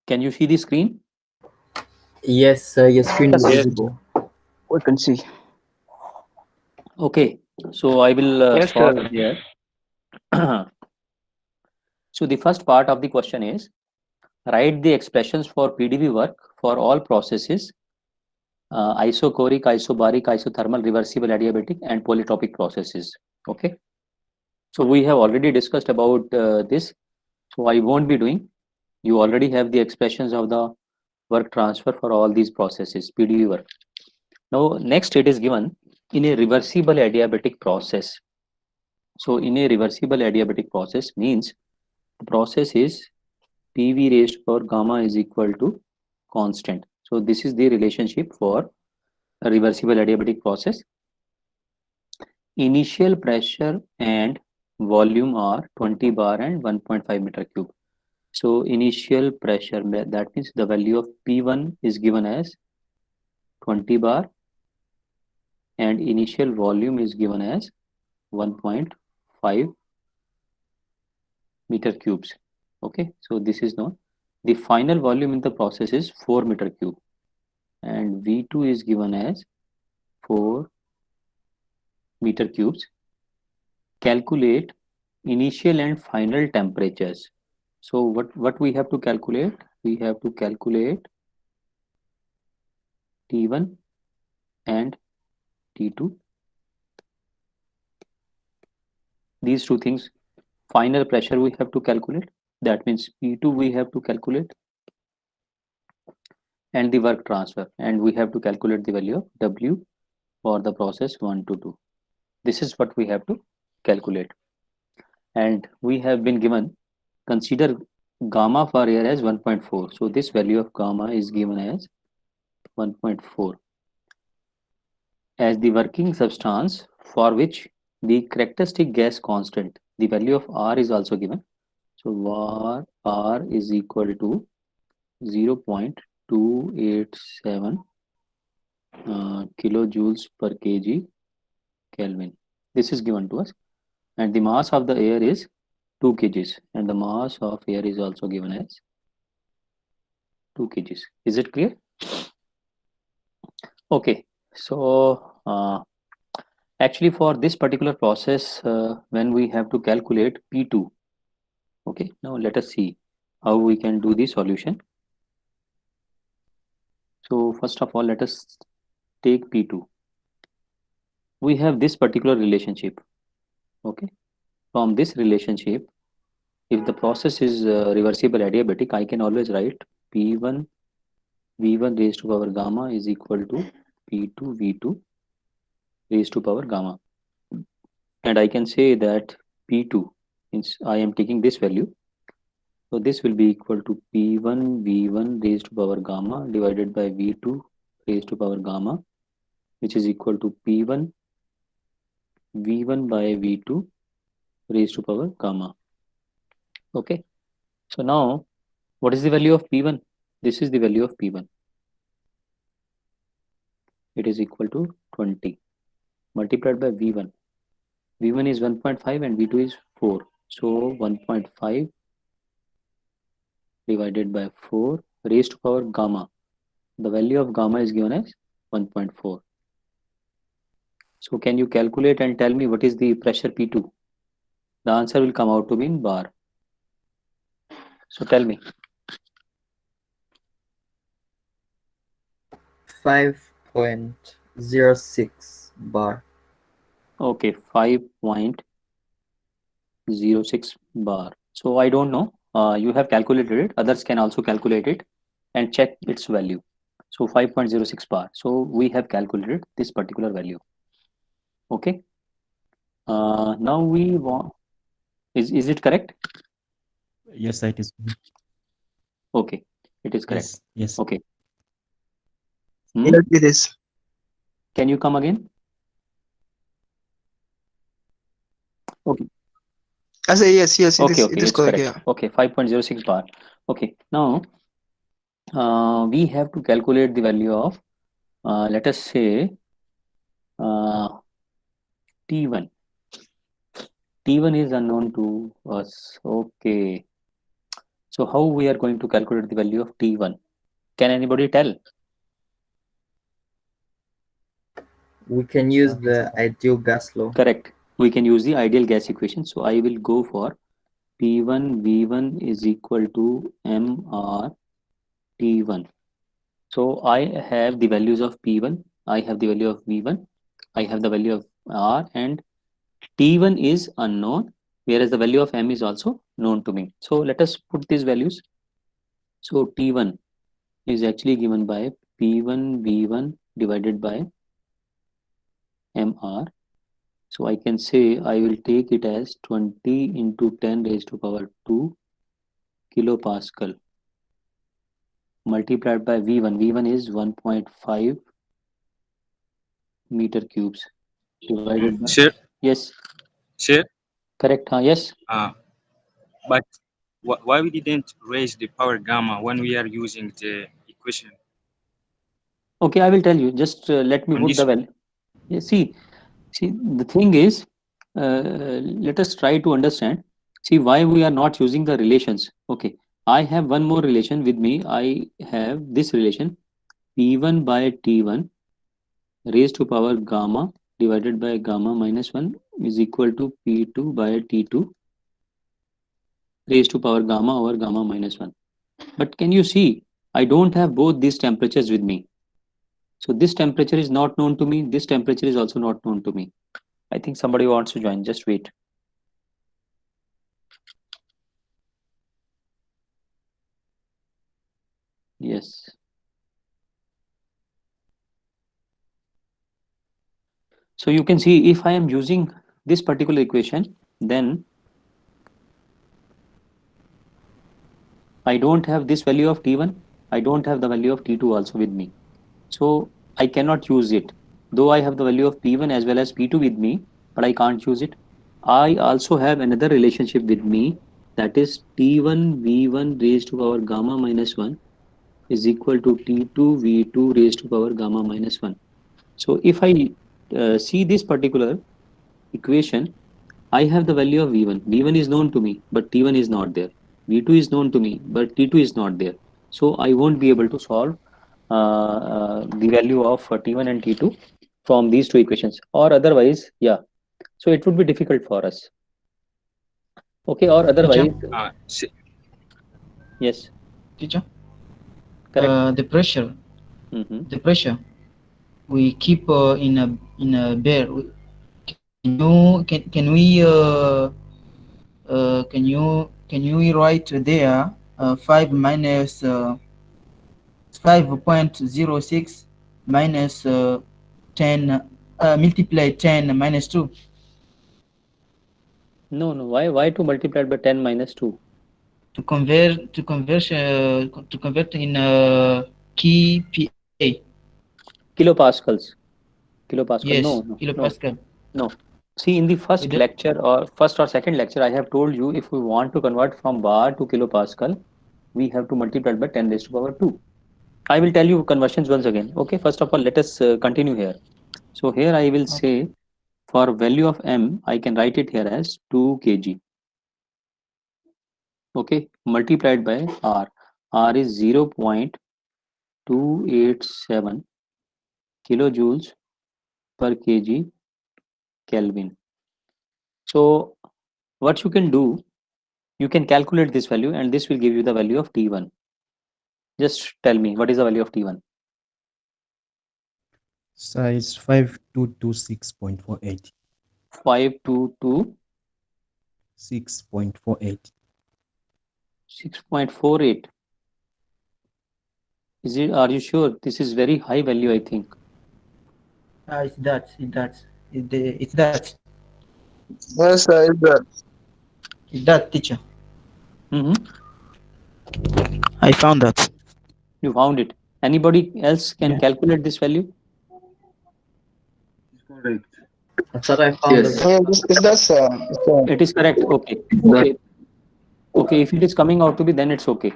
Can you see the screen? Yes, sir, your screen is Yes, Yes. visible. we can see. Okay, so I will Yes, start sir. here. So the first part of the question is write the expressions for PDV work for all processes isochoric, isobaric, isothermal, reversible adiabatic, and polytropic processes. Okay, so we have already discussed about this, so I won't be doing. You already have the expressions of the work transfer for all these processes, PDV work. Now, next it is given in a reversible adiabatic process. So, in a reversible adiabatic process means the process is PV raised to power gamma is equal to constant. So, this is the relationship for a reversible adiabatic process. Initial pressure and volume are 20 bar and 1.5 meter cube. So initial pressure, that means the value of P1 is given as 20 bar and initial volume is given as 1.5 meter cubes. Okay, so this is known. The final volume in the process is 4 meter cube and V2 is given as 4 meter cubes. Calculate initial and final temperatures. So what we have to calculate? We have to calculate T1 and T2. These two things. Final pressure we have to calculate. That means P2 we have to calculate and the work transfer. And we have to calculate the value of W for the process 1 to 2. This is what we have to calculate. And we have been given, consider gamma for air as 1.4. So this value of gamma is given as 1.4 as the working substance for which the characteristic gas constant, the value of R is also given. So R is equal to 0.287 kilojoules per kg Kelvin. This is given to us, and the mass of the air is 2 kgs, and the mass of air is also given as 2 kgs. Is it clear? Okay, so actually for this particular process, when we have to calculate P2, okay, now let us see how we can do the solution. So first of all, let us take P2. We have this particular relationship, okay. From this relationship, if the process is reversible adiabatic, I can always write P1 V1 raised to power gamma is equal to P2 V2 raised to power gamma. And I can say that P2 means I am taking this value. So this will be equal to P1 V1 raised to power gamma divided by V2 raised to power gamma, which is equal to P1 V1 by V2 raised to power gamma. Okay. So now what is the value of P1? This is the value of P1. It is equal to 20 multiplied by V1. V1 is 1.5 and V2 is 4. So 1.5 divided by 4 raised to power gamma. The value of gamma is given as 1.4. So can you calculate and tell me what is the pressure P2? The answer will come out to be in bar. So tell me. 5.06 bar. Okay, 5.06 bar. So I don't know. You have calculated it. Others can also calculate it and check its value. So 5.06 bar. So we have calculated this particular value. Okay. Now we want. Is it correct? Yes, it is. Okay, it is correct. Yes, yes. Okay. Yes, it is. Can you come again? Okay. I say yes, yes, Okay, it okay, is it's correct. correct. Yeah. Okay, 5.06 bar. Okay, now we have to calculate the value of, let us say, T1. T1 is unknown to us. Okay. So how we are going to calculate the value of T1? Can anybody tell? We can use the ideal gas law. Correct. We can use the ideal gas equation. So I will go for P1 V1 is equal to MR T1. So I have the values of P1, I have the value of V1, I have the value of R, and T1 is unknown, whereas the value of M is also known to me. So let us put these values. So T1 is actually given by P1 V1 divided by MR. So I can say I will take it as 20 into 10 raised to power 2 kilopascal multiplied by V1. V1 is 1.5 meter cubes divided by, Sure, yes, sure. correct, yes. But why we didn't raise the power gamma when we are using the equation? Okay, I will tell you, just let me On put this the value. Yeah, see, the thing is, let us try to understand, see why we are not using the relations. Okay, I have one more relation with me. I have this relation, P1 by T1 raised to power gamma divided by gamma minus 1 is equal to P2 by T2 raised to power gamma over gamma minus 1. But can you see, I don't have both these temperatures with me. So this temperature is not known to me. This temperature is also not known to me. I think somebody wants to join. Just wait. Yes. So you can see if I am using this particular equation, then I don't have this value of T1. I don't have the value of T2 also with me. So I cannot use it. Though I have the value of P1 as well as P2 with me, but I can't use it. I also have another relationship with me, that is T1 V1 raised to power gamma minus 1 is equal to T2 V2 raised to power gamma minus 1. So if I see this particular equation, I have the value of V1. V1 is known to me, but T1 is not there. V2 is known to me, but T2 is not there. So I won't be able to solve the value of T1 and T2 from these two equations, or otherwise, yeah. So it would be difficult for us. Okay, or otherwise, yes. Teacher? Correct. The pressure. Mm-hmm. The pressure we keep in a bear. Can we write there 5 minus 5.06 minus 10 multiply 10 minus 2? No, why to multiply by 10 minus 2? To convert in kPa. Kilopascals. Yes, No. kilopascal. No. See, in the first lecture or first or second lecture, I have told you if we want to convert from bar to kilopascal, we have to multiply by 10 raised to power 2. I will tell you conversions once again. Okay, first of all, let us continue here. So here I will say for value of M, I can write it here as 2 kg. Okay, multiplied by R. R is 0.287 kilojoules per kg Kelvin. So what you can do, you can calculate this value and this will give you the value of T1. Just tell me, what is the value of T1? Size 5226.48. 522 6.48. 6.48. Is it? Are you sure? This is very high value, I think. It's that. It's that. Yes, sir, it's that. It's that, teacher. Mm-hmm. I found that. You found it. Anybody else can calculate this value? Correct. I thought I found it. Is that, sir? It is correct. Okay. If it is coming out to be, then it's okay.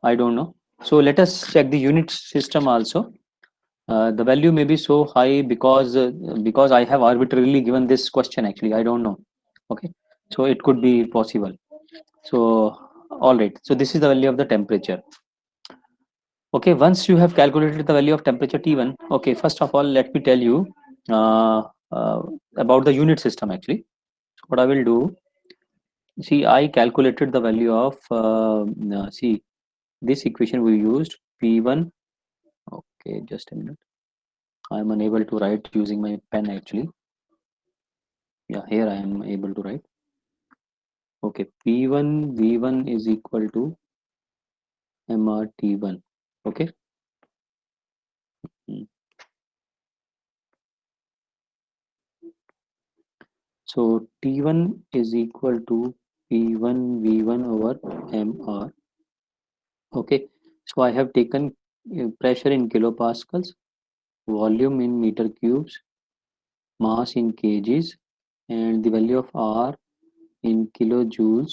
I don't know. So let us check the unit system also. The value may be so high because I have arbitrarily given this question. Actually, I don't know. Okay, so it could be possible. So all right, so this is the value of the temperature. Okay, once you have calculated the value of temperature T1, okay, first of all, let me tell you uh, about the unit system actually. So what I will do, see, I calculated the value of, see, this equation we used P1, okay, just a minute. I'm unable to write using my pen actually. Yeah, here I am able to write. Okay, P1 V1 is equal to MRT1. Okay. Hmm. So T1 is equal to P1 V1 over MR. Okay. So I have taken pressure in kilopascals, volume in meter cubes, mass in kgs, and the value of R in kilojoules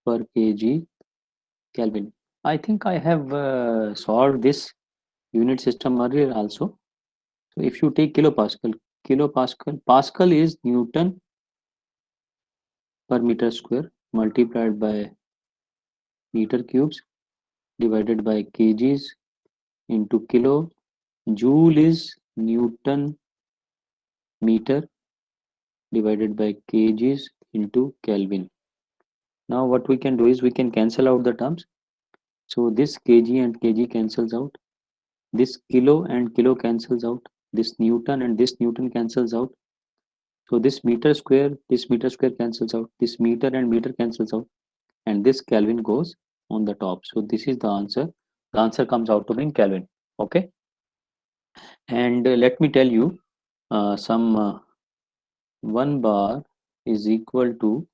per kg Kelvin. I think I have solved this unit system earlier also. So if you take kilopascal, Pascal is Newton per meter square multiplied by meter cubes divided by kgs into kilo. Joule is Newton meter divided by kgs into Kelvin. Now what we can do is we can cancel out the terms. So this kg and kg cancels out. This kilo and kilo cancels out. This Newton and this Newton cancels out. So this meter square cancels out. This meter and meter cancels out. And this Kelvin goes on the top. So this is the answer. The answer comes out to be in Kelvin. Okay. And let me tell you some 1 bar is equal to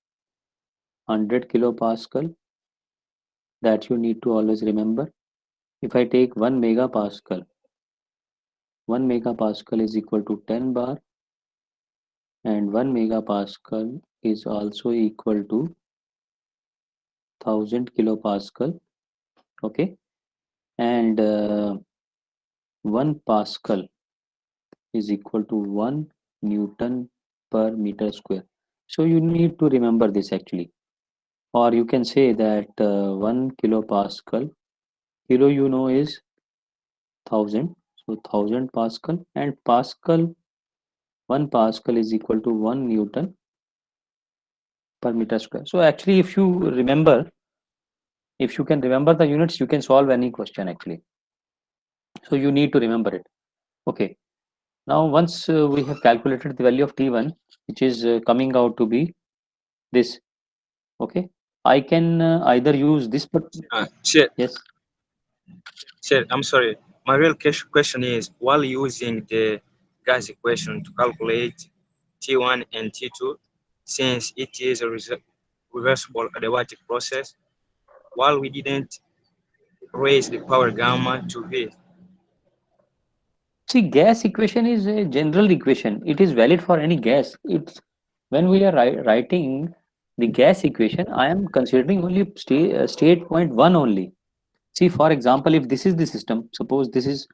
100 kilopascal. That you need to always remember. If I take 1 megapascal, 1 megapascal is equal to 10 bar, and 1 megapascal is also equal to 1000 kilopascal. Okay, and 1 pascal is equal to 1 Newton per meter square. So you need to remember this actually, or you can say that 1 kilopascal, kilo you know is 1000, so 1000 pascal, and pascal, 1 pascal is equal to 1 Newton per meter square. So actually if you remember, if you can remember the units, you can solve any question actually. So you need to remember it. Okay, now once we have calculated the value of T1, which is coming out to be this. Okay, I can either use this, but Chair, yes, I'm sorry. My real question is, while using the gas equation to calculate T1 and T2, since it is a reversible adiabatic process, while we didn't raise the power gamma to V. see, gas equation is a general equation. It is valid for any gas. It's when we are writing the gas equation, I am considering only state point 1 only. See, for example, if this is the system, suppose this is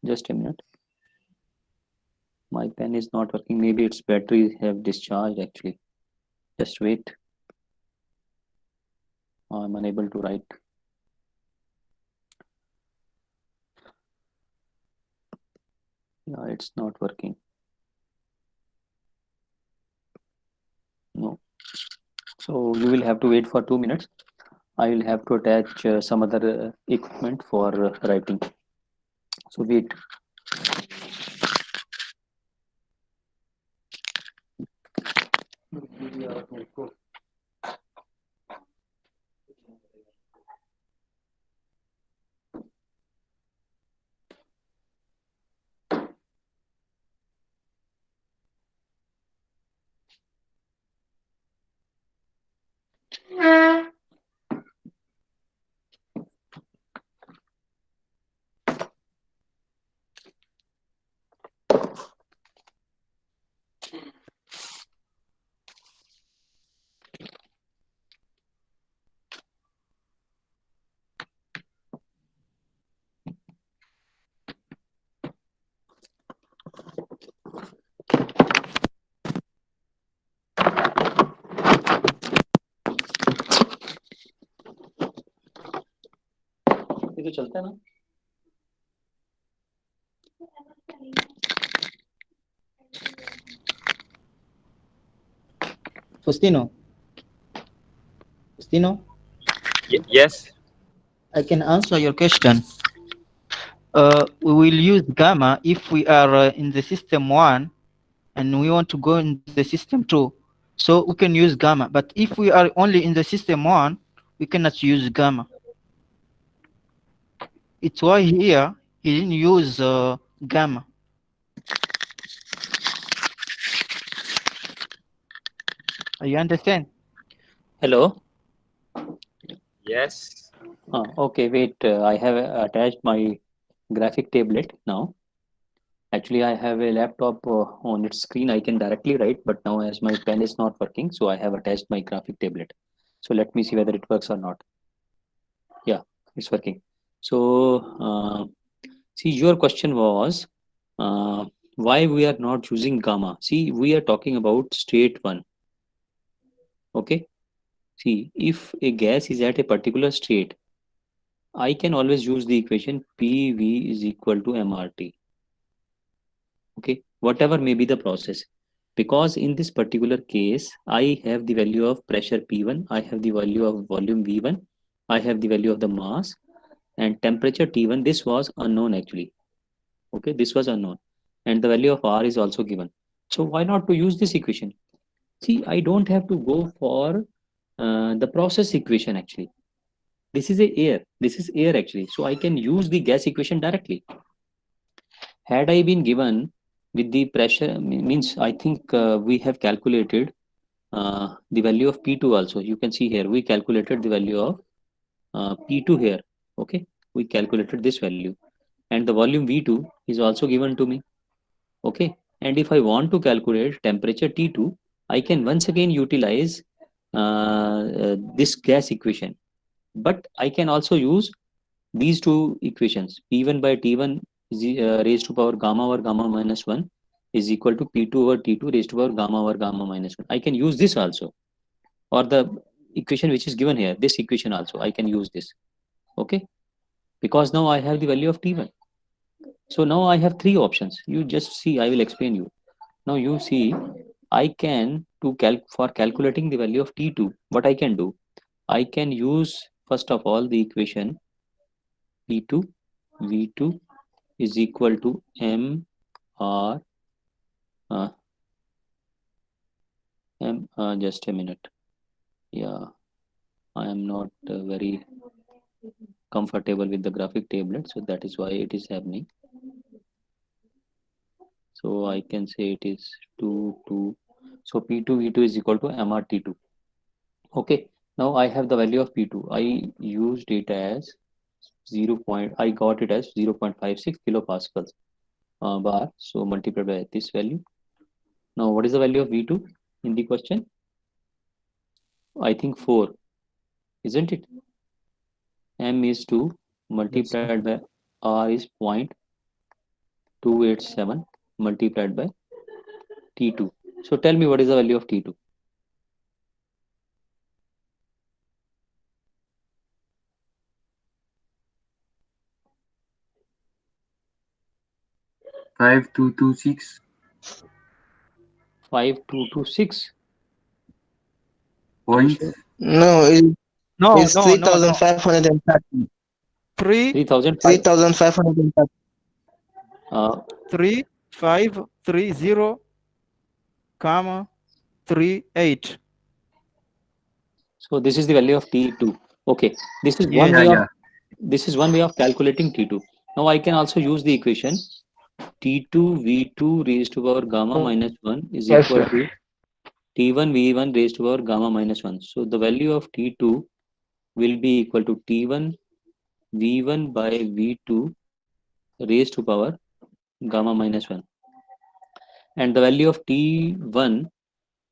just a minute, my pen is not working, maybe its battery have discharged actually. Just wait, I'm unable to write. Yeah, it's not working. No, so you will have to wait for 2 minutes. I will have to attach some other equipment for writing. So wait. तो चलता है ना? Faustino. Yes. I can answer your question. We will use gamma if we are in the system 1 and we want to go in the system 2. So we can use gamma. But if we are only in the system 1, we cannot use gamma. It's why here he didn't use gamma. You understand? Hello. Yes. Okay, wait. I have attached my graphic tablet now. Actually, I have a laptop on its screen. I can directly write, but now as my pen is not working, so I have attached my graphic tablet. So let me see whether it works or not. Yeah, it's working. So see, your question was why we are not using gamma. See, we are talking about state 1. Okay. See, if a gas is at a particular state, I can always use the equation PV is equal to MRT. Okay, whatever may be the process. Because in this particular case, I have the value of pressure P1, I have the value of volume V1, I have the value of the mass and temperature T1. This was unknown actually. Okay, this was unknown. And the value of R is also given. So why not to use this equation? See, I don't have to go for the process equation actually. This is air actually. So I can use the gas equation directly. Had I been given with the pressure, means I think we have calculated the value of P2 also. You can see here, we calculated the value of P2 here. Okay, we calculated this value. And the volume V2 is also given to me. Okay, and if I want to calculate temperature T2, I can once again utilize this gas equation. But I can also use these two equations. P1 by T1 is raised to power gamma over gamma minus 1 is equal to P2 over T2 raised to power gamma over gamma minus 1. I can use this also. Or the equation which is given here, this equation also, I can use this. Okay, because now I have the value of T1. So now I have three options. You just see, I will explain you. Now you see, I can for calculating the value of T2, what I can do, I can use first of all the equation P2 V2 is equal to M R just a minute. Yeah, I am not very comfortable with the graphic tablet, so that is why it is happening. So I can say it is 2. So P2 V2 is equal to MRT2. Okay, now I have the value of P2. I used it as I got it as 0.56 kilopascals bar. So multiplied by this value. Now what is the value of V2 in the question? I think 4, isn't it? M is 2 multiplied by R is 0.287 multiplied by T2. So tell me what is the value of T2? Five two two six. 5226. Point. No, No, it's 3,530. 3000. 3,530. 3530, comma 38. So this is the value of T2. Okay, this is Yeah, one way yeah. of calculating T2. Now I can also use the equation T2 V2 raised to power gamma minus 1 is Yes, equal sir. to T1 V1 raised to power gamma minus 1. So the value of T2 will be equal to T1 V1 by V2 raised to power gamma minus 1. And the value of T1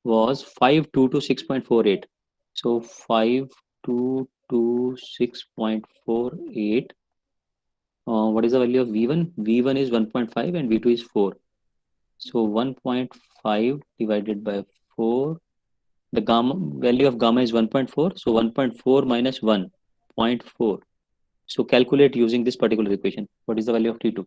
was 522.6.48. So 522.6.48. What is the value of V1? V1 is 1.5 and V2 is 4. So 1.5 divided by 4. The gamma value of gamma is 1.4. So 1.4 minus 1.4. So calculate using this particular equation. What is the value of T2?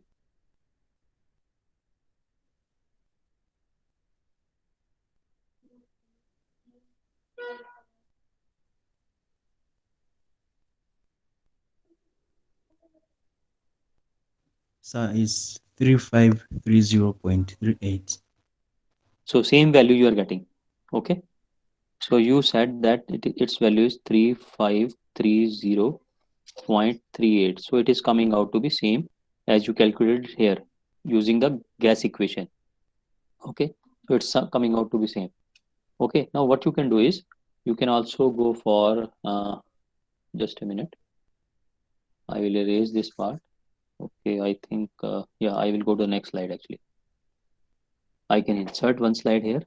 Sir, is 3530.38. So same value you are getting. Okay. So you said that its value is 3530.38. So it is coming out to be same as you calculated here using the gas equation. Okay. So it's coming out to be same. Okay. Now what you can do is you can also go for just a minute. I will erase this part. Okay. I think yeah, I will go to the next slide actually. I can insert one slide here.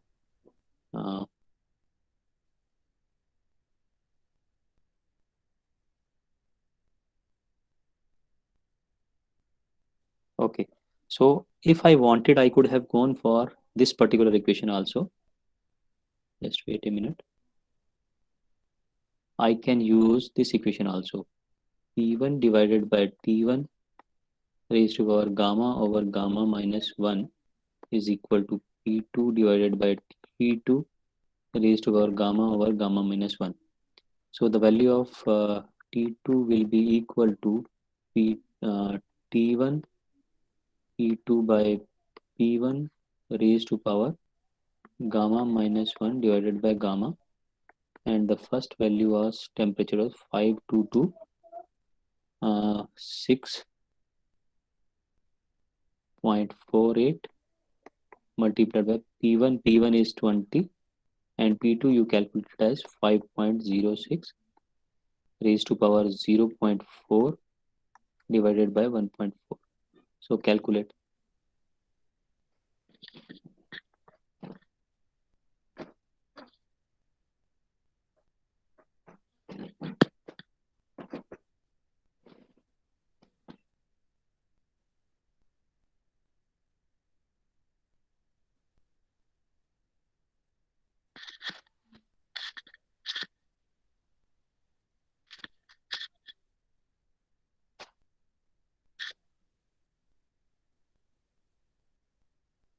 Okay, so if I wanted, I could have gone for this particular equation also. Just wait a minute. I can use this equation also. P1 divided by T1 raised to power gamma over gamma minus 1 is equal to P2 divided by T2 raised to power gamma over gamma minus 1. So the value of T2 will be equal to T1 P2 by P1 raised to power gamma minus 1 divided by gamma, and the first value was temperature was 522 6.48 multiplied by P1 is 20 and P2 you calculated as 5.06 raised to power 0.4 divided by 1.4. So calculate.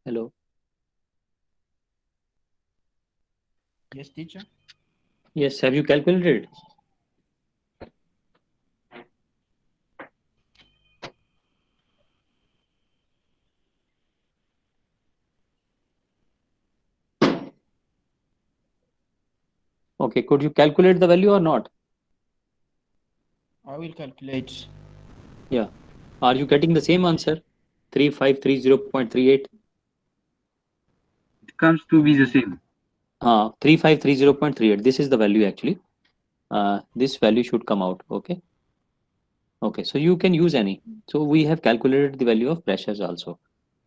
Hello. Yes, teacher. Yes, have you calculated? Okay, could you calculate the value or not? I will calculate. Yeah. Are you getting the same answer? 3530.38. It comes to be the same. 3530.38. This is the value actually. This value should come out. Okay. Okay. So you can use any. So we have calculated the value of pressures also,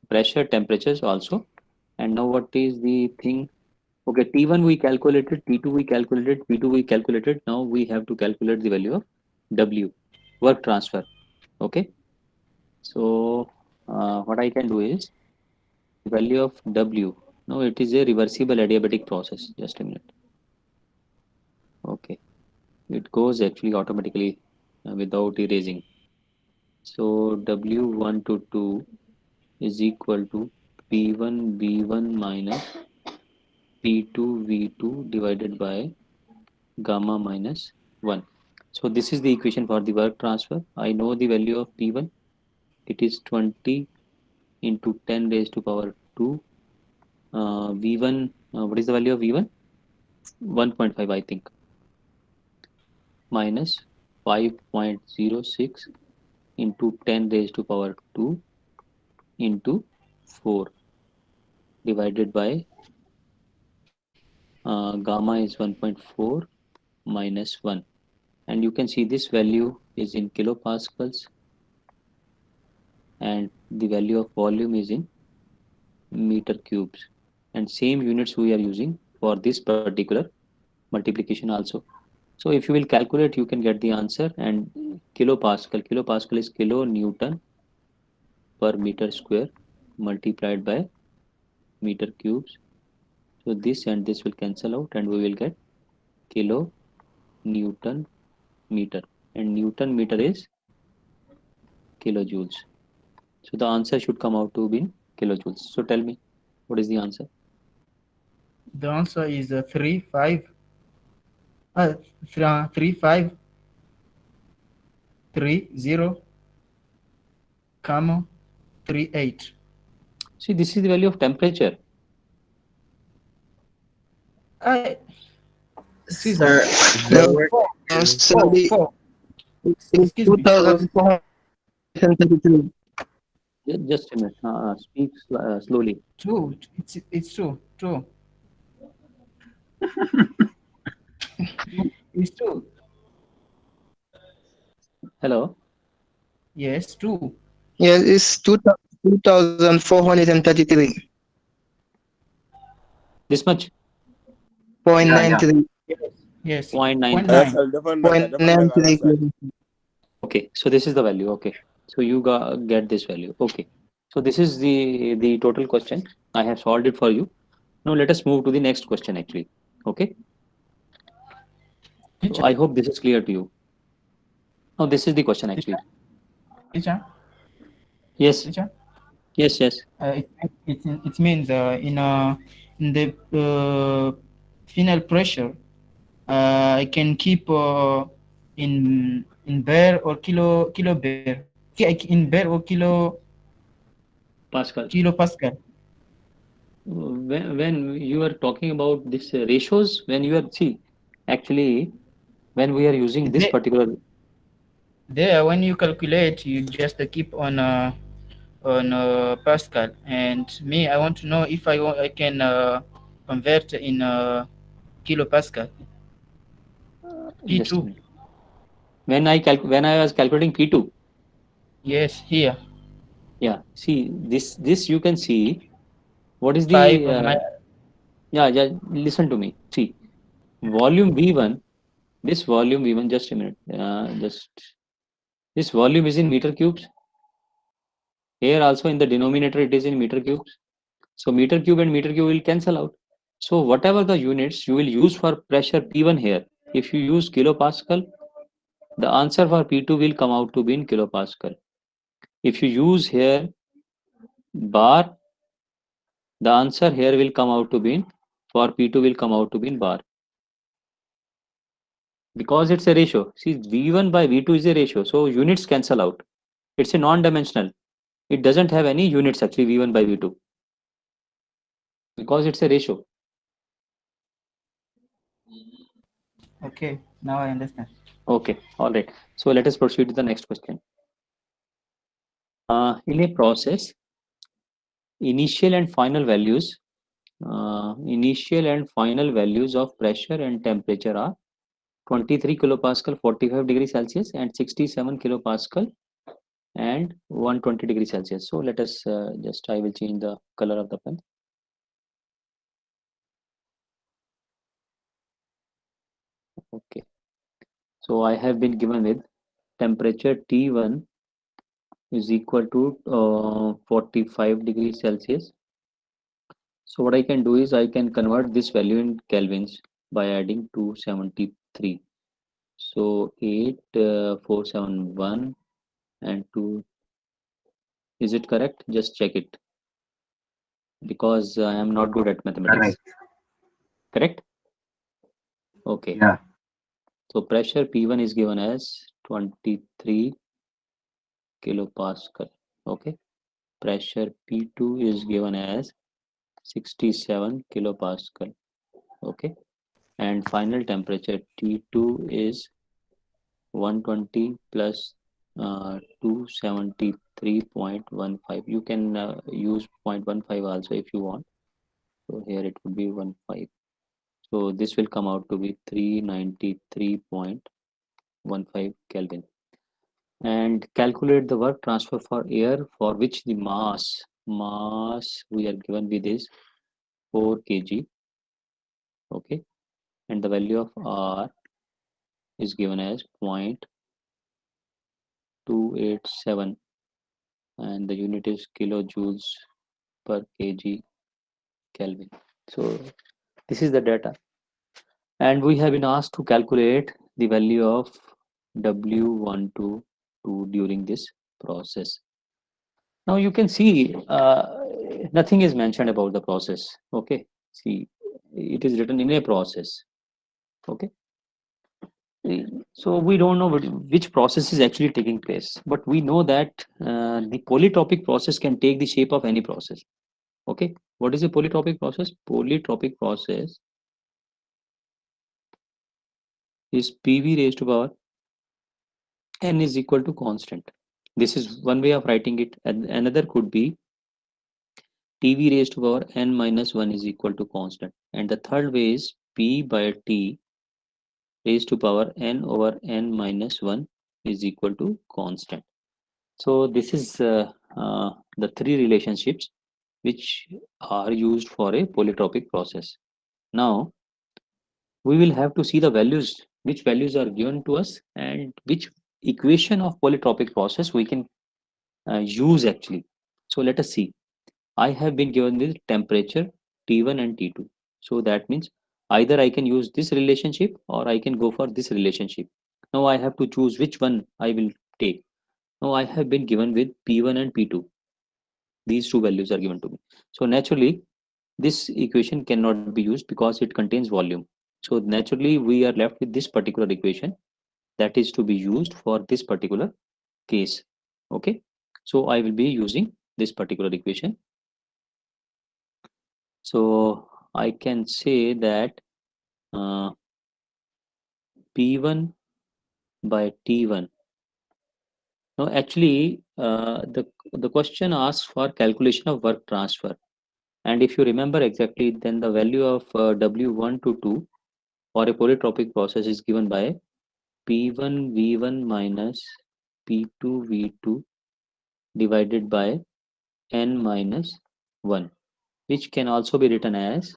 pressure, temperatures also. And now what is the thing? Okay. T1 we calculated, T2 we calculated, P2 we calculated. Now we have to calculate the value of W, work transfer. Okay. So what I can do is the value of W. No, it is a reversible adiabatic process. Just a minute. Okay. It goes actually automatically without erasing. So W1 to 2 is equal to P1 V1 minus P2 V2 divided by gamma minus 1. So this is the equation for the work transfer. I know the value of P1. It is 20 into 10 raised to power 2. V1, what is the value of V1? 1.5 I think. Minus 5.06 into 10 raised to power 2 into 4 divided by gamma is 1.4 minus 1, and you can see this value is in kilopascals and the value of volume is in meter cubes, and same units we are using for this particular multiplication also. So if you will calculate, you can get the answer. And kilopascal is kilonewton per meter square multiplied by meter cubes. So this and this will cancel out and we will get kilo Newton meter, and Newton meter is kilojoules. So the answer should come out to be in kilojoules. So tell me, what is the answer? The answer is 3530, comma 38. See, this is the value of temperature. Excuse Sir, me. the word Sorry, Four. it's Excuse me. 2,433. Just a minute. Speak slowly. True. It's true. True. It's true. Hello. Yes, true. Yes, it's 2,433.93. This much. Yes. 0.9. 0.93. Okay, so this is the value. Okay, so you get this value. Okay, so this is the total question. I have solved it for you. Now let us move to the next question actually. Okay, so I hope this is clear to you. Now this is the question actually. Teacher. Yes, Teacher. yes. It means in the final pressure, I can keep in bar or kilo bar, in bar or Pascal. kilopascal. When you are talking about this ratios, when you are actually when we are using this particular, There, when you calculate, you just keep on Pascal. And me, I want to know if I can convert in kilopascal. just a P2. minute. When I was calculating P2. Yes, here. Yeah, see this you can see what is 5 the yeah, listen to me. See, volume V1, this volume V1, just a minute. Just this volume is in meter cubes. Here also in the denominator it is in meter cubes. So meter cube and meter cube will cancel out. So whatever the units you will use for pressure P1 here, if you use kilopascal, the answer for P2 will come out to be in kilopascal. If you use here bar, the answer here will come out to be in, for P2 will come out to be in bar. Because it's a ratio. See, V1 by V2 is a ratio, so units cancel out. It's a non-dimensional. It doesn't have any units actually, V1 by V2. Because it's a ratio. Okay, now I understand. Okay, all right. So let us proceed to the next question. In a process, initial and final values of pressure and temperature are 23 kilopascal, 45 degrees Celsius, and 67 kilopascal and 120 degrees Celsius. So let us I will change the color of the pen. Okay, so I have been given with temperature T1 is equal to 45 degrees Celsius. So what I can do is I can convert this value in kelvins by adding 273. So 8471 and 2. Is it correct? Just check it, because I am not good at mathematics. Correct? Okay. Yeah. So pressure P1 is given as 23 kilopascal. Okay. Pressure P2 is given as 67 kilopascal. Okay. And final temperature T2 is 120 plus 273.15. You can use 0.15 also if you want. So here it would be 15. So this will come out to be 393.15 Kelvin. And calculate the work transfer for air, for which the mass we are given with is 4 kg. Okay, and the value of R is given as 0.287, and the unit is kilojoules per kg Kelvin. So this is the data, and we have been asked to calculate the value of W122 during this process. Now you can see nothing is mentioned about the process. Okay, see, it is written in a process. Okay, so we don't know which process is actually taking place, but we know that the polytropic process can take the shape of any process. Okay, what is a polytropic process? Polytropic process is PV raised to power n is equal to constant. This is one way of writing it, and another could be TV raised to power n minus 1 is equal to constant, and the third way is P by T raised to power n over n minus 1 is equal to constant. So this is the three relationships which are used for a polytropic process. Now we will have to see the values, which values are given to us and which equation of polytropic process we can use actually. So let us see. I have been given the temperature T1 and T2. So that means either I can use this relationship or I can go for this relationship. Now I have to choose which one I will take. Now I have been given with P1 and P2. These two values are given to me. So naturally, this equation cannot be used because it contains volume. So naturally, we are left with this particular equation that is to be used for this particular case. Okay, so I will be using this particular equation. So I can say that P1 by T1. Now actually, the question asks for calculation of work transfer, and if you remember exactly, then the value of W1 to 2 for a polytropic process is given by P1 V1 minus P2 V2 divided by n minus 1, which can also be written as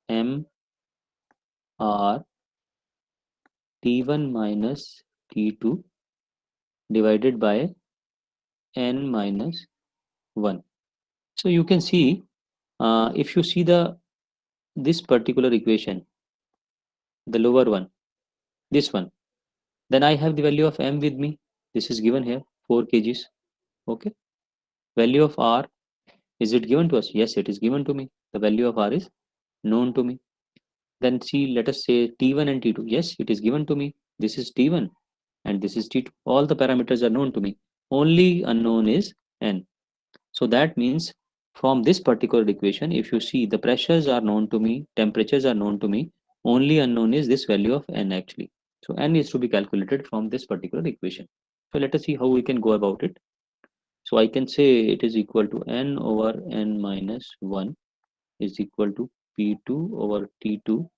M R T1 minus T2 divided by n minus 1. So you can see, if you see this particular equation, the lower one, this one, then I have the value of m with me. This is given here, 4 kgs. Okay, value of r, is it given to us? Yes, it is given to me. The value of r is known to me. Then see, let us say T1 and T2. Yes, it is given to me. This is T1 and this is T2. All the parameters are known to me. Only unknown is n. So that means from this particular equation, if you see, the pressures are known to me, temperatures are known to me, only unknown is this value of n actually. So n is to be calculated from this particular equation. So let us see how we can go about it. So I can say it is equal to n over n minus 1 is equal to P2 over T2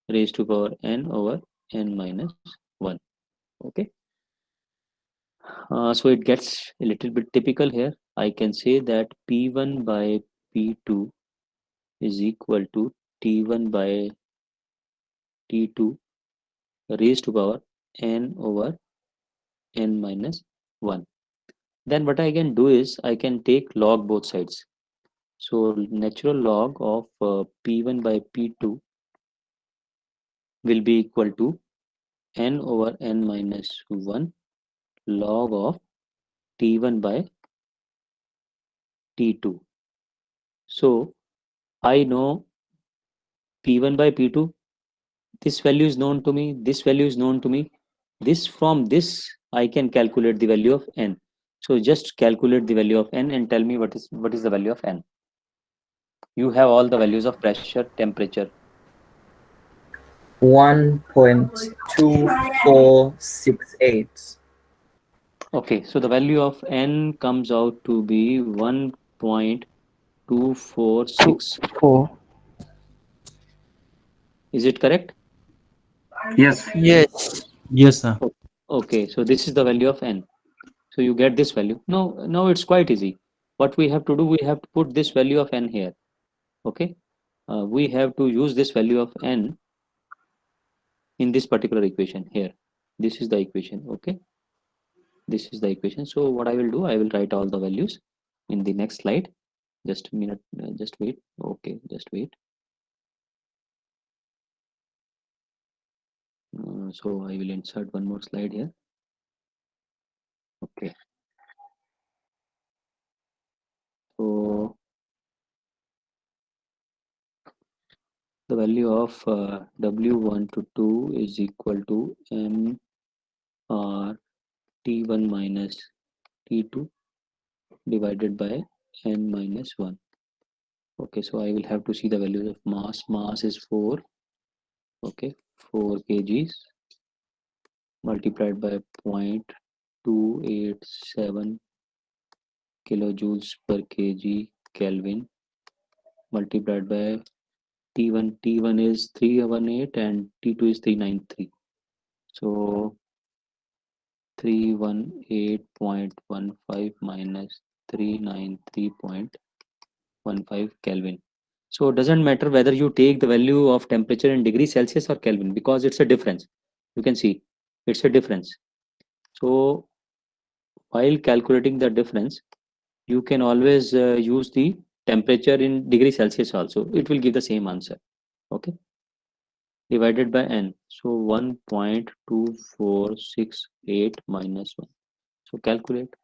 raised to power n over n minus 1. Okay. So it gets a little bit typical here. I can say that P1 by P2 is equal to T1 by T2 raised to power n over n minus 1. Then what I can do is I can take log both sides. So natural log of P1 by P2 will be equal to n over n minus 1 log of T1 by T2. So I know P1 by P2, this value is known to me, this value is known to me. From this I can calculate the value of n. So just calculate the value of n and tell me what is the value of n. You have all the values of pressure, temperature. 1.2468. Okay, so the value of n comes out to be 1.246. 4. Is it correct? Yes. Yes. Yes, sir. Okay, so this is the value of n. So you get this value. Now it's quite easy. What we have to do, we have to put this value of n here. Okay, we have to use this value of n in this particular equation here. This is the equation. Okay, this is the equation. So what I will do, I will write all the values in the next slide. Just a minute, just wait. Okay, just wait. So I will insert one more slide here. Okay, So the value of W1 to 2 is equal to M R T1 minus T2 divided by N minus 1. Okay, so I will have to see the values of mass. Mass is 4. Okay, 4 kgs multiplied by 0.287 kilojoules per kg Kelvin multiplied by T1. T1 is 318 and T2 is 393. So 318.15 minus 393.15 Kelvin. So it doesn't matter whether you take the value of temperature in degrees Celsius or Kelvin, because it's a difference. You can see it's a difference. So while calculating the difference, you can always use the temperature in degrees Celsius also. It will give the same answer. Okay, divided by N. So 1.2468 minus 1. So calculate.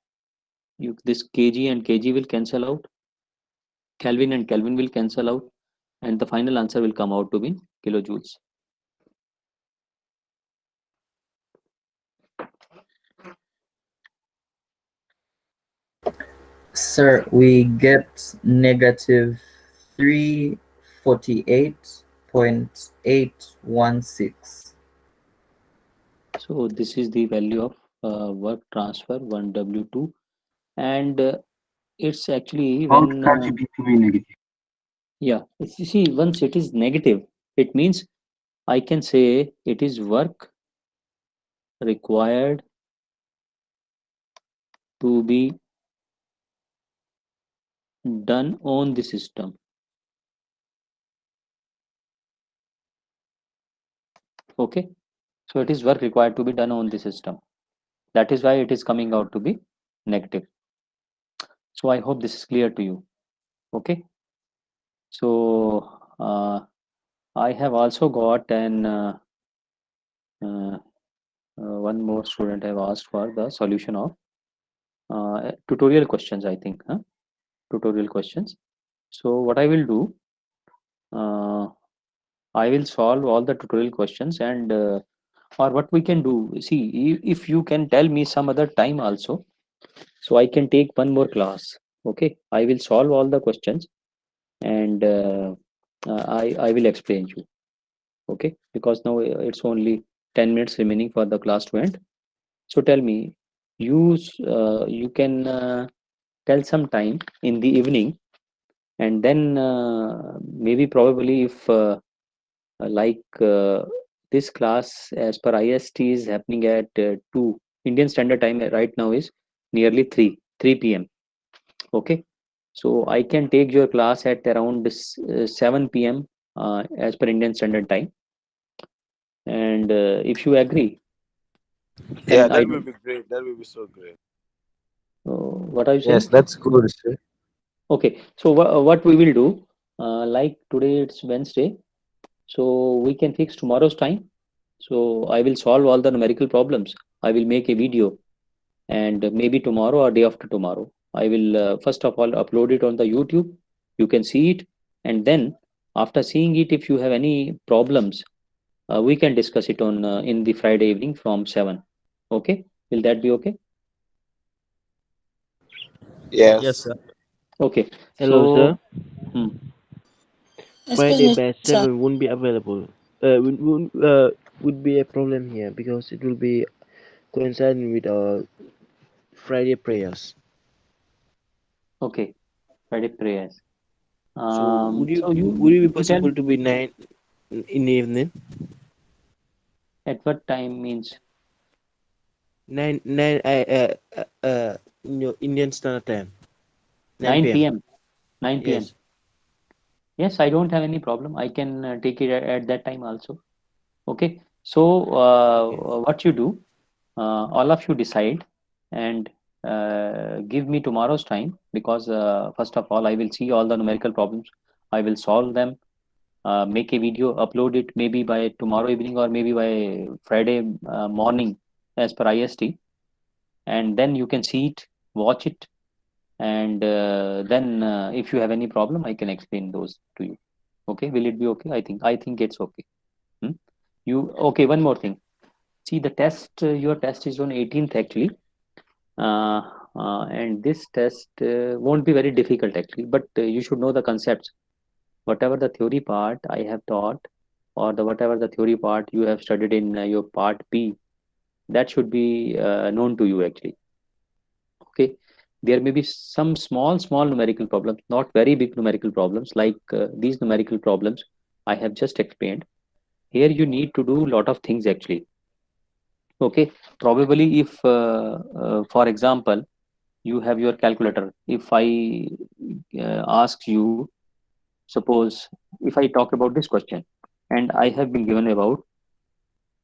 This kg and kg will cancel out. Kelvin and Kelvin will cancel out. And the final answer will come out to be kilojoules. Sir, we get negative 348.816. So this is the value of work transfer 1W2, and it's actually How when can it be to be negative? yeah, you see, once it is negative, it means I can say it is work required to be done on the system. Okay, so it is work required to be done on the system. That is why it is coming out to be negative. So I hope this is clear to you. Okay, so I have also got an one more student have asked for the solution of tutorial questions, I think, tutorial questions. So what I will do, I will solve all the tutorial questions, and or what we can do, see, if you can tell me some other time also, so I can take one more class. Okay, I will solve all the questions, and I will explain you. Okay, because now it's only 10 minutes remaining for the class to end. So tell me, you can tell some time in the evening, and then maybe probably if like this class as per IST is happening at 2 Indian Standard Time right now is nearly 3 p.m. Okay, so I can take your class at around 7 p.m. As per Indian Standard Time, and if you agree, Yeah, then I that will be great. That will be so great. what are you saying? Yes, that's good, sir. Okay, so what we will do, like today it's Wednesday, so we can fix tomorrow's time. So I will solve all the numerical problems. I will make a video, and maybe tomorrow or day after tomorrow, I will first of all upload it on the YouTube. You can see it, and then after seeing it, if you have any problems, we can discuss it on in the Friday evening from 7. Okay, will that be okay? Yes. Yes, sir. Okay. Hello, So, sir. Friday Excuse me, by sir. 7 won't be available. Would be a problem here because it will be coinciding with our Friday prayers. okay, Friday prayers. So would So would it be you tell possible to be 9 in the evening? at what time means 9 in your Indian Standard Time. 9 9 p.m. p.m. 9 p.m. Yes. Yes, I don't have any problem. I can take it at that time also. Okay. So Okay. what you do, all of you decide and give me tomorrow's time, because first of all, I will see all the numerical problems. I will solve them, make a video, upload it maybe by tomorrow evening or maybe by Friday morning as per IST, and then you can see it, watch it, and then if you have any problem, I can explain those to you. Okay, will it be okay? I think it's okay. You okay? One more thing. See, the test, your test is on 18th actually, uh, and this test won't be very difficult actually, but you should know the concepts. Whatever the theory part I have taught, or the whatever the theory part you have studied in your part B, that should be known to you actually. Okay, there may be some small numerical problems, not very big numerical problems, like these numerical problems I have just explained. Here you need to do a lot of things actually. Okay, probably if for example you have your calculator, if I ask you, suppose if I talk about this question, and I have been given about,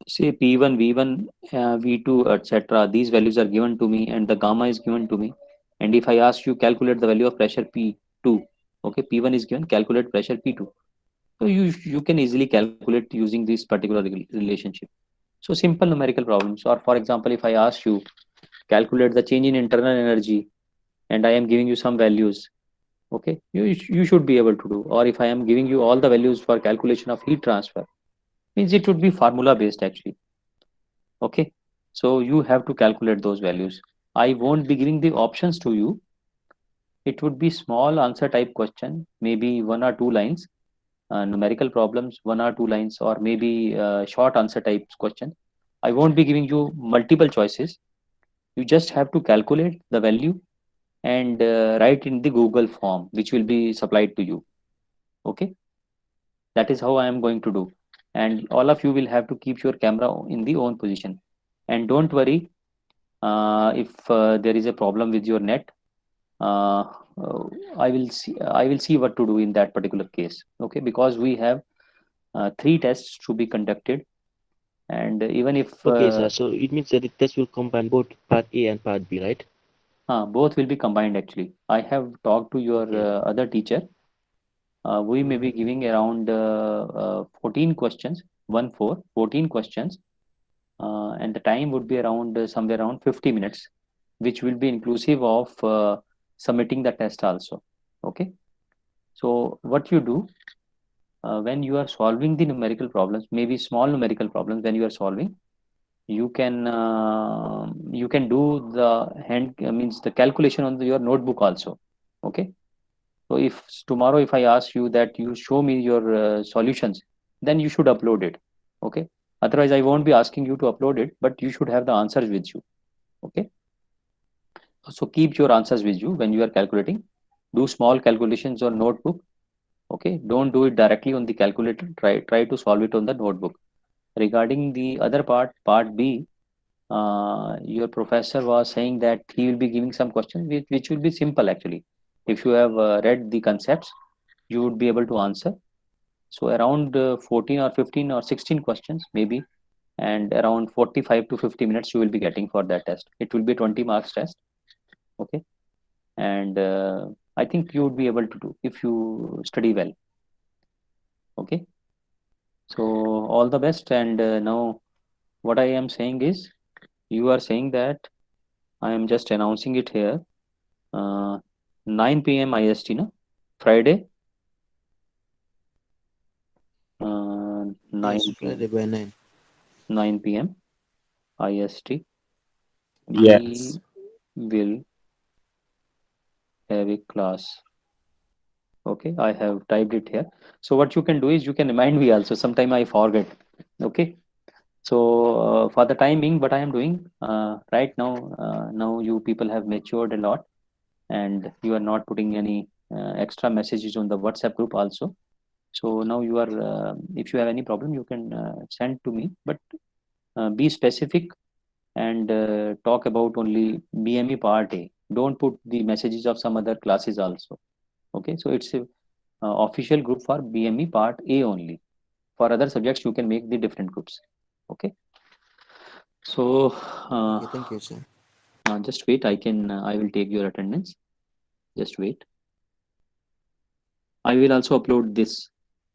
say, P1, V1, V2, etc. These values are given to me, and the gamma is given to me. And if I ask you calculate the value of pressure P2, okay, P1 is given, calculate pressure P2. So you can easily calculate using this particular relationship. So simple numerical problems. Or for example, if I ask you calculate the change in internal energy, and I am giving you some values, okay, you should be able to do. Or if I am giving you all the values for calculation of heat transfer, means it would be formula based actually. Okay, so you have to calculate those values. I won't be giving the options to you. It would be small answer type question, maybe 1 or 2 lines, numerical problems, 1 or 2 lines, or maybe short answer type question. I won't be giving you multiple choices. You just have to calculate the value and write in the Google form, which will be supplied to you. Okay, that is how I am going to do. And all of you will have to keep your camera in the on position. And don't worry, if there is a problem with your net, uh, I will see what to do in that particular case. Okay, because we have 3 tests to be conducted, and even if Okay, sir. So it means that the test will combine both part A and part B, right? both will be combined actually. I have talked to your other teacher. We may be giving around 14 questions, 14 questions, and the time would be around somewhere around 50 minutes, which will be inclusive of submitting the test also. Okay, so what you do when you are solving the numerical problems, maybe small numerical problems, when you are solving, you can do the hand means the calculation on your notebook also. Okay, so if tomorrow if I ask you that you show me your solutions, then you should upload it. Okay, otherwise I won't be asking you to upload it, but you should have the answers with you. Okay, so keep your answers with you when you are calculating. Do small calculations on notebook. Okay, don't do it directly on the calculator. Try to solve it on the notebook. Regarding the other part B, your professor was saying that he will be giving some questions which will be simple actually. If you have read the concepts, you would be able to answer. So around 14 or 15 or 16 questions maybe, and around 45 to 50 minutes you will be getting for that test. It will be 20 marks test. Okay, and I think you would be able to do if you study well. Okay, so all the best. And now what I am saying is, you are saying that I am just announcing it here. 9 p.m. IST, no? Friday, 9 Yes, Friday by 9. 9 p.m. IST. Yes. We will have a class. Okay, I have typed it here. So what you can do is you can remind me also. Sometime I forget. Okay. So for the time being, what I am doing right now, now you people have matured a lot, and you are not putting any extra messages on the WhatsApp group also. So now you are, if you have any problem, you can send to me, but be specific and talk about only BME part A. Don't put the messages of some other classes also. Okay, so it's a official group for BME part A only. For other subjects, you can make the different groups. Okay. So Okay, thank you, sir. just wait. I will take your attendance. Just wait. I will also upload this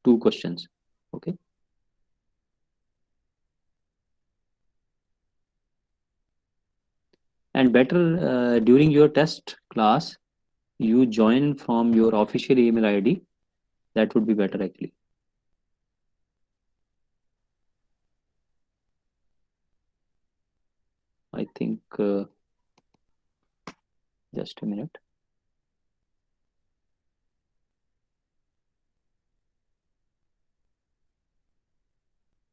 2 questions. Okay. And better during your test class, you join from your official email ID, that would be better actually. I think just a minute.